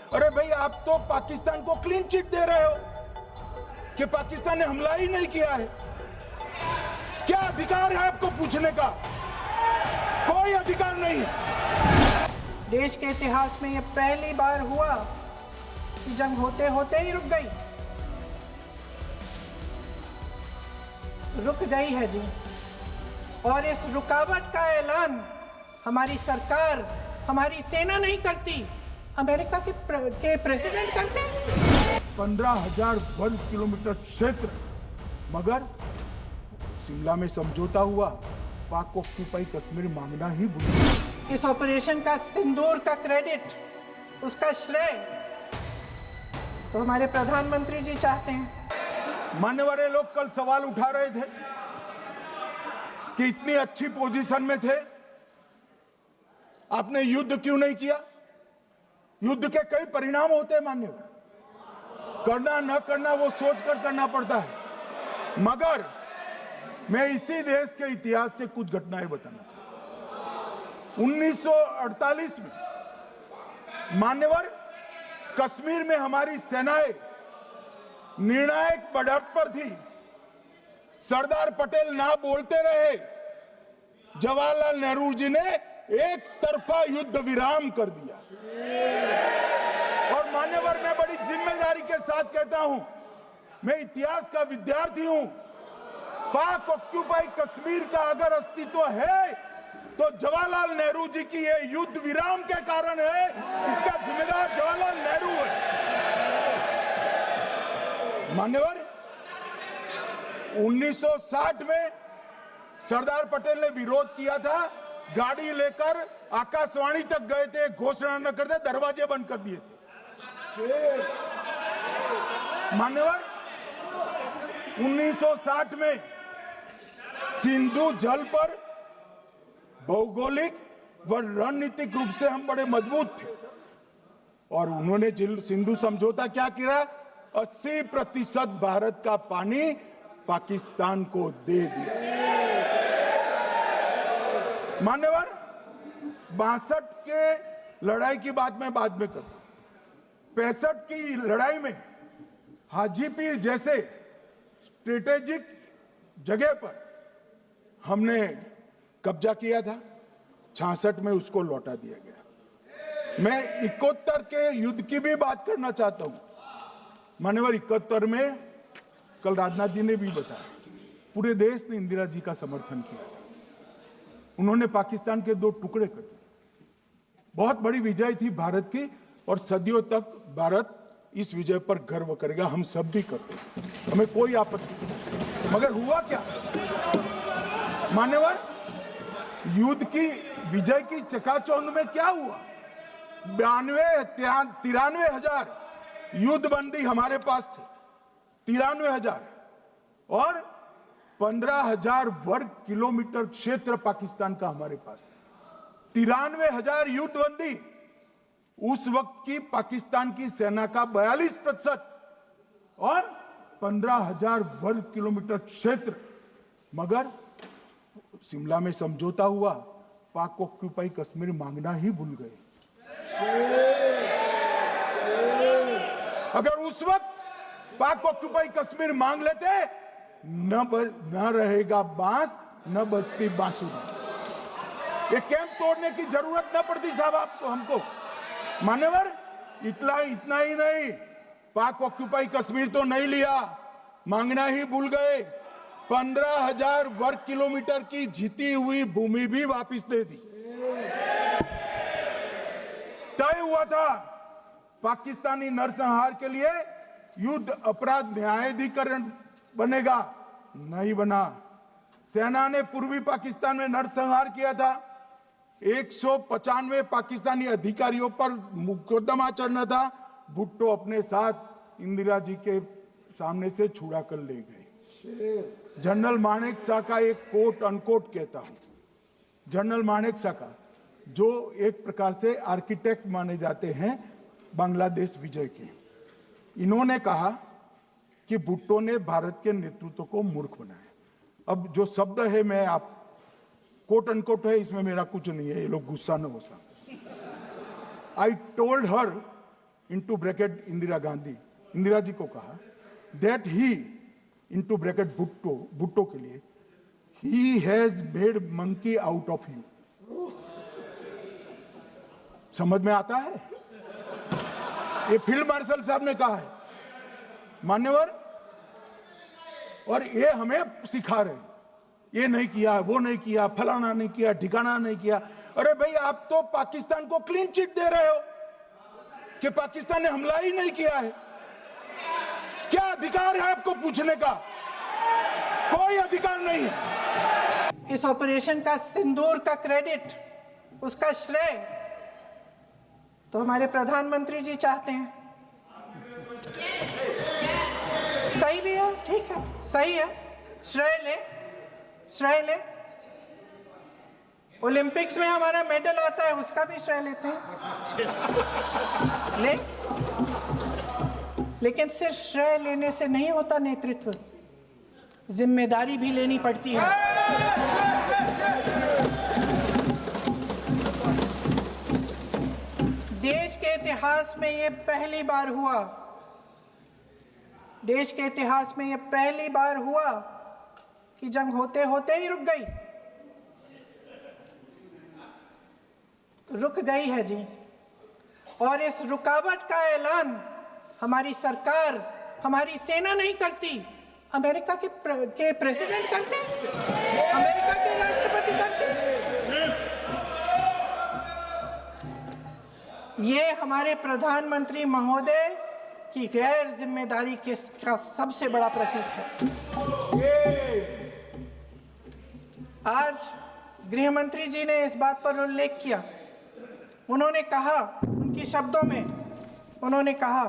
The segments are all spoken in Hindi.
अरे भाई, आप तो पाकिस्तान को क्लीन चिट दे रहे हो कि पाकिस्तान ने हमला ही नहीं किया है। क्या अधिकार है आपको पूछने का? कोई अधिकार नहीं है। देश के इतिहास में यह पहली बार हुआ कि जंग होते होते ही रुक गई है जी। और इस रुकावट का ऐलान हमारी सरकार, हमारी सेना नहीं करती, अमेरिका के प्रेसिडेंट करते हैं। 15,000 वर्ग किलोमीटर क्षेत्र, मगर शिमला में समझौता हुआ, पाक ऑक्यूपाई कश्मीर मांगना ही भूल गए। इस ऑपरेशन का सिंदूर का क्रेडिट, उसका श्रेय तो हमारे प्रधानमंत्री जी चाहते हैं। मान्यवर लोग कल सवाल उठा रहे थे कि इतनी अच्छी पोजीशन में थे, आपने युद्ध क्यों नहीं किया? युद्ध के कई परिणाम होते हैं मान्यवर, करना न करना वो सोचकर करना पड़ता है। मगर मैं इसी देश के इतिहास से कुछ घटनाएं बताना चाहता हूं। 1948 में मान्यवर कश्मीर में हमारी सेनाएं निर्णायक बढ़त पर थी। सरदार पटेल ना बोलते रहे, जवाहरलाल नेहरू जी ने एक तरफा युद्ध विराम कर दिया। और मान्यवर, मैं बड़ी जिम्मेदारी के साथ कहता हूं, मैं इतिहास का विद्यार्थी हूं। पाक ऑक्यूपाई कश्मीर का अगर अस्तित्व है तो जवाहरलाल नेहरू जी की ये युद्ध विराम के कारण है। इसका जिम्मेदार जवाहरलाल नेहरू है। मान्यवर, 1960 में सरदार पटेल ने विरोध किया था, गाड़ी लेकर आकाशवाणी तक गए थे, घोषणा न करते दरवाजे बंद कर दिए थे। मान्यवर, 1960 में सिंधु जल पर भौगोलिक व रणनीतिक रूप से हम बड़े मजबूत थे और उन्होंने सिंधु समझौता क्या किया? 80% भारत का पानी पाकिस्तान को दे दिया। मान्यवर, 62 के लड़ाई की बात मैं बाद में करता हूं। 65 की लड़ाई में हाजीपीर जैसे स्ट्रेटेजिक जगह पर हमने कब्जा किया था। 66 में उसको लौटा दिया गया। मैं 71 के युद्ध की भी बात करना चाहता हूं। मान्यवर, 71 में कल राजनाथ जी ने भी बताया, पूरे देश ने इंदिरा जी का समर्थन किया। उन्होंने पाकिस्तान के 2 टुकड़े कर दिए। बहुत बड़ी विजय थी भारत की और सदियों तक भारत इस विजय पर गर्व करेगा। हम सब भी करते हैं, हमें कोई आपत्ति नहीं। मगर हुआ क्या मान्यवर? युद्ध की विजय की चकाचौंध में क्या हुआ? 93 हजार युद्धबंदी हमारे पास थे, 93,000, और 15,000 वर्ग किलोमीटर क्षेत्र पाकिस्तान का हमारे पास था। 93,000 युद्धबंदी उस वक्त की पाकिस्तान की सेना का 42% और 15,000 वर्ग किलोमीटर क्षेत्र। मगर शिमला में समझौता हुआ, पाक ऑक्यूपाई कश्मीर मांगना ही भूल गए। अगर उस वक्त पाक ऑक्यूपाई कश्मीर मांग लेते, न रहेगा बांस, न बजती बांसुरी। ये कैंप तोड़ने की जरूरत न पड़ती साहब आपको, हमको। मान्यवर, इतना ही नहीं, पाक ऑक्यूपाई कश्मीर तो नहीं लिया, मांगना ही भूल गए। 15,000 वर्ग किलोमीटर की जीती हुई भूमि भी वापस दे दी। तय हुआ था पाकिस्तानी नरसंहार के लिए युद्ध अपराध न्यायाधिकरण बनेगा, नहीं बना। सेना ने पूर्वी पाकिस्तान में नरसंहार किया था। 195 पाकिस्तानी अधिकारियों पर मुकदमा चढ़ना था। भुट्टो अपने साथ इंदिरा जी के सामने से छुड़ा कर ले गए। जनरल मानेक शॉ का एक कोट अनकोट कहता हूं, जनरल मानेक शॉ का, जो एक प्रकार से आर्किटेक्ट माने जाते हैं बांग्लादेश विजय के, इन्होंने कहा कि भुट्टो ने भारत के नेतृत्व को मूर्ख बनाया। अब जो शब्द है, मैं आप कोट अनकोट है, इसमें मेरा कुछ नहीं है, ये लोग गुस्सा न हो सकते। I told her into bracket Indira Gandhi, Indira ji को कहा that he into bracket Bhutto के लिए he has made monkey out of you. समझ में आता है? ये फील्ड मार्शल साहब ने कहा है मान्यवर, और ये हमें सिखा रहे, ये नहीं किया, वो नहीं किया, फलाना नहीं किया, ठिकाना नहीं किया। अरे भाई, आप तो पाकिस्तान को क्लीन चिट दे रहे हो कि पाकिस्तान ने हमला ही नहीं किया है। क्या अधिकार है आपको पूछने का? कोई अधिकार नहीं है। इस ऑपरेशन का सिंदूर का क्रेडिट, उसका श्रेय तो हमारे प्रधानमंत्री जी चाहते हैं। सही भी है, ठीक है, सही है, श्रेय ले। ओलंपिक्स में हमारा मेडल आता है, उसका भी श्रेय लेते हैं, लेकिन सिर्फ श्रेय लेने से नहीं होता नेतृत्व, जिम्मेदारी भी लेनी पड़ती है। देश के इतिहास में ये पहली बार हुआ, देश के इतिहास में ये पहली बार हुआ कि जंग होते होते ही रुक गई है जी। और इस रुकावट का ऐलान हमारी सरकार, हमारी सेना नहीं करती, अमेरिका के प्रेसिडेंट करते हैं, अमेरिका के राष्ट्रपति करते हैं। ये हमारे प्रधानमंत्री महोदय की गैर जिम्मेदारी का सबसे बड़ा प्रतीक है। आज गृह मंत्री जी ने इस बात पर उल्लेख किया। उन्होंने कहा, उनकी शब्दों में उन्होंने कहा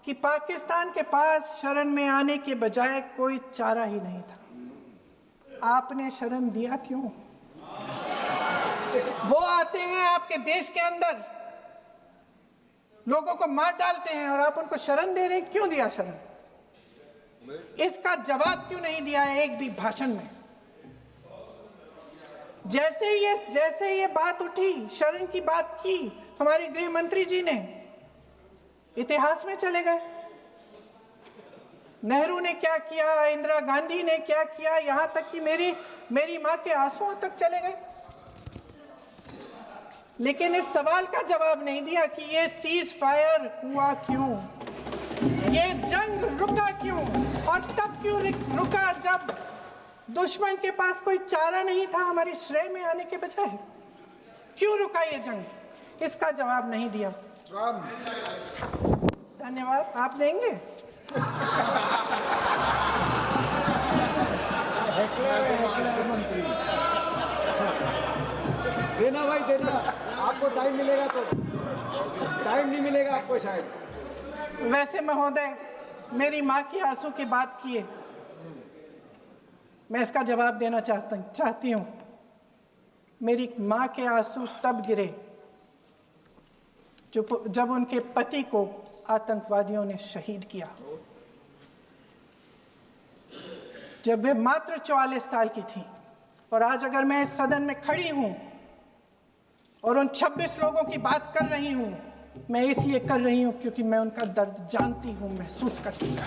कि पाकिस्तान के पास शरण में आने के बजाय कोई चारा ही नहीं था। आपने शरण दिया क्यों? वो आते हैं आपके देश के अंदर, लोगों को मार डालते हैं, और आप उनको शरण दे रहे हैं। क्यों दिया शरण? इसका जवाब क्यों नहीं दिया है एक भी भाषण में? जैसे ये बात उठी, शरण की बात की, हमारे गृह मंत्री जी ने इतिहास में चले गए। नेहरू ने क्या किया, इंदिरा गांधी ने क्या किया, यहां तक कि मेरी मां के आंसुओं तक चले गए। लेकिन इस सवाल का जवाब नहीं दिया कि ये सीज फायर हुआ क्यों, ये जंग रुका क्यों, और तब क्यों रुका जब दुश्मन के पास कोई चारा नहीं था हमारे श्रेय में आने के बजाय। क्यों रुका ये जंग? इसका जवाब नहीं दिया। धन्यवाद। आप देंगे? देना भाई, देना। आपको टाइम मिलेगा तो, टाइम नहीं मिलेगा आपको शायद। वैसे महोदय, मेरी माँ की आंसू की बात किए, मैं इसका जवाब देना चाहती हूँ। मेरी माँ के आंसू तब गिरे जब उनके पति को आतंकवादियों ने शहीद किया, जब वे मात्र 44 साल की थी। और आज अगर मैं इस सदन में खड़ी हूं और उन 26 लोगों की बात कर रही हूं, मैं इसलिए कर रही हूं क्योंकि मैं उनका दर्द जानती हूं, महसूस करती हूं।